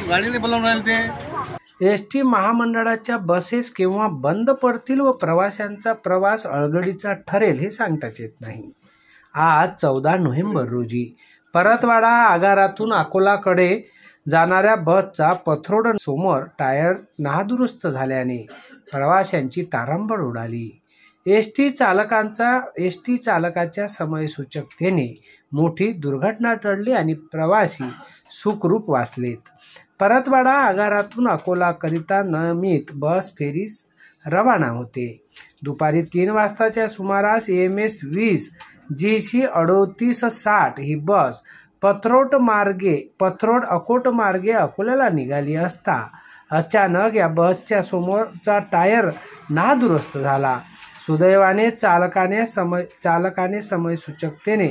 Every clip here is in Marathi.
गाडीने बोलावून राहिले ते। एसटी महामंडळाच्या बसेस केव्हा बंद पडतील व प्रवाशांचा प्रवास अडगडीचा ठरेल हे सांगताच येत नाही। आज 14 नोव्हेंबर रोजी परतवाडा आगारातून अकोलाकडे जाणाऱ्या बसचा पथरोड समोर टायर नादुरुस्त झाल्याने प्रवाशांची तारांबळ उडाली। एसटी चालकाच्या समयसूचकतेने मोठी दुर्घटना टळली आणि प्रवासी सुखरूप वाचलेत। परतवाडा आगारातून अकोलाकरिता नियमित बस फेरीस रवाना होते। दुपारी 3 वाजताच्या सुमारास EMS 20 GC 3860 ही बस पथरोड अकोट मार्गे अकोल्याला निघाली असता अचानक या बसच्या समोरचा टायर नादुरुस्त झाला। सुदैवाने चालकाने समयसूचकतेने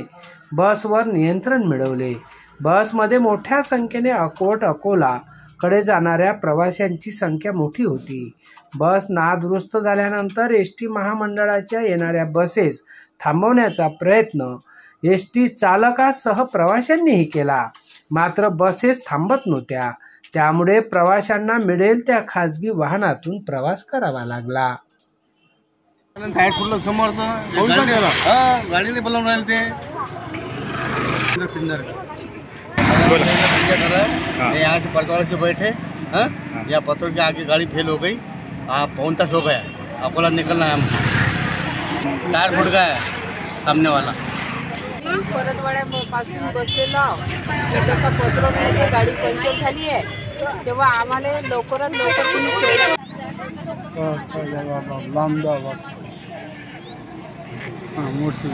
बसवर नियंत्रण मिळवले। बसमध्ये मोठ्या संख्येने अकोला कडे जाणाऱ्या प्रवाशांची संख्या मोठी होती। बस नादुरुस्त झाल्यानंतर एसटी महामंडळाच्या येणाऱ्या बसेस थांबवण्याचा प्रयत्न एसटी चालकासह प्रवाशांनीही केला, मात्र बसेस थांबत नव्हत्या। त्यामुळे प्रवाशांना मिळेल त्या खासगी वाहनातून प्रवास करावा लागला। गाडीने बोलावून राहिले ते। यहाँ से परतवाड़ा से बैठे या पत्थर के आगे गाड़ी फेल हो गई। पौन तक हो गया, अकोला निकलना है हमको। टायर फुट गया है सामने वाला। परतवाड्यापासून बसलेला जसा पथरोडमध्ये गाडी पंक्चर झाली आहे तेव्हा आम्हाला लवकरात लवकर तुम्ही सोय लांब जावं मोठी